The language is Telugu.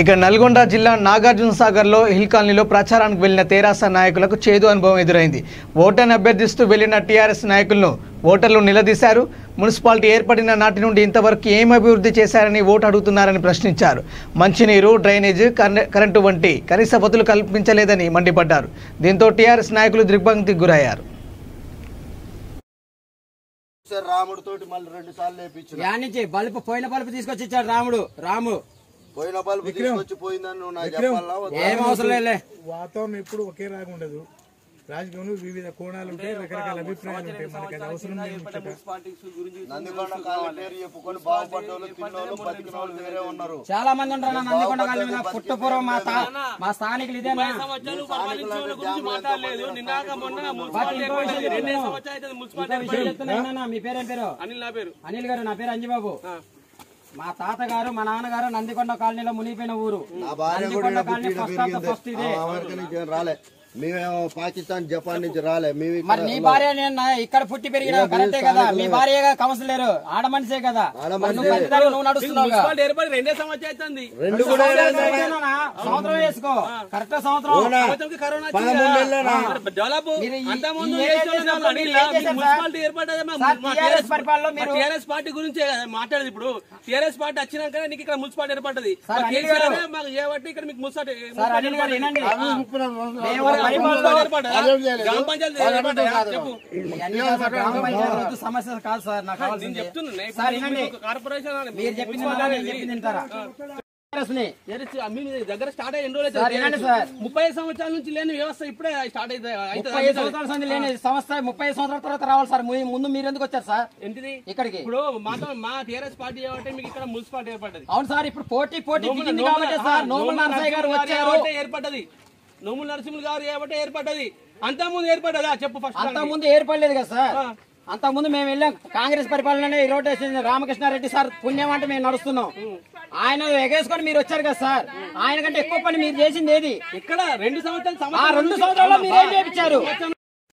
ఇక నల్గొండ జిల్లా నాగార్జున సాగర్లో హిల్ కాలనీలో ప్రచారానికి వెళ్లిన తెరాస నాయకులకు చేదు అనుభవం ఎదురైంది. ఓటర్ని అభ్యర్థిస్తూ వెళ్లిన టీఆర్ఎస్ నాయకులను ఓటర్లు నిలదీశారు. మున్సిపాలిటీ ఏర్పడిన నాటి నుండి ఇంతవరకు ఏం అభివృద్ధి చేశారని ఓటు అడుగుతున్నారని ప్రశ్నించారు. మంచినీరు, డ్రైనేజ్, కరెంటు వంటి కనీస వసతులు కల్పించలేదని మండిపడ్డారు. దీంతో టీఆర్ఎస్ నాయకులు దిగ్భ్రాంతికి గురయ్యారు. బల్బు పోయిన బల్బు తీసుకొచ్చి ఇచ్చాడు రాము పోయిన బల్బు తీసుకొచ్చి పోయిందని నువ్వు నాకు చెప్పాలా? ఏం అవసరం లేదు. వాతావరణం ఎప్పుడు ఒకే రాగా ఉండదు. రాజకీయంలో వివిధ కోణాలు ఉంటాయి, రకరకాల అభిప్రాయాలు ఉంటాయి. మనకి అది అవసరం నందికొండ కాలనీ పేరు చెప్పుకొని బాగుపడ్డోళ్ళు, తిన్నోళ్ళు, బతికినోళ్ళు వేరే ఉన్నారు. చాలా మంది ఉంటారు నందికొండ కాలనీ. పుట్టపురం మా స్థానికులు ఇదే మీ పేరేం పేరు? అనిల్ గారు. నా పేరు అంజిబాబు. మా తాతగారు మా నాన్నగారు నందికొండ కాలనీలో మునిగిపోయిన ఊరు. నందికొండ కాలనీ ఫస్ట్ ఇదే. రాలే, మేమేమో పాకిస్తాన్, జపాన్ నుంచి రాలే. మరి నీ భార్య ఇక్కడ పుట్టి పెరిగిన కరెక్టే కదా. మీ భార్య కౌన్సిలర్ ఆడ మనిషే కదా. నువ్వు నడుస్తున్నావు. సంవత్సరం వేసుకో. కరెక్ట్ సంవత్సరం. టీఆర్ఎస్ పార్టీ గురించి మాట్లాడదు. ఇప్పుడు టీఆర్ఎస్ పార్టీ వచ్చినాక నీకు ఇక్కడ మున్సిపాలిటీ ఏర్పడ్డది. మాకు చేయబట్టి ఇక్కడ మీకు మున్సిపాలిటీ సమస్య కాదు సార్. నాకు కార్పొరేషన్ మీరు చెప్పింది దగ్గర స్టార్ట్ అయ్యి 30 సంవత్సరాల నుంచి లేని వ్యవస్థ ఇప్పుడే స్టార్ట్ అయితే 30 సంవత్సరాల లేని సంస్థ 30 సంవత్సరాల తర్వాత రావాలి సార్. ముందు మీరు ఎందుకు వచ్చారు సార్ ఏంటిది ఇక్కడికి? ఇప్పుడు మా టీఆర్ఎస్ పార్టీ ఏమంటే మీకు ఇక్కడ మున్సిపాలిటీ ఏర్పడ్డది. అవును సార్. ఇప్పుడు పోటీ సార్. నోముల నరసయ్య గారు వచ్చారు, ఏర్పడ్డది. నోముల నరసింహులు గారు ఏమంటే ఏర్పడ్డది. అంతకుముందు ఏర్పడ్డదా చెప్పు? ఫస్ట్ అంతకుముందు ఏర్పడలేదు కదా సార్. అంతకుముందు మేము వెళ్ళాం. కాంగ్రెస్ పరిపాలననే ఈ రోడ్ వేసింది రామకృష్ణారెడ్డి సార్ పుణ్యం అంటే మేము నడుస్తున్నాం. ఆయన ఎగేసుకొని మీరు వచ్చారు కదా సార్. ఆయన కంటే ఎక్కువ పని మీరు చేసింది ఏది? ఇక్కడ 2 సంవత్సరాలు మీరు ఏం చేయించారు?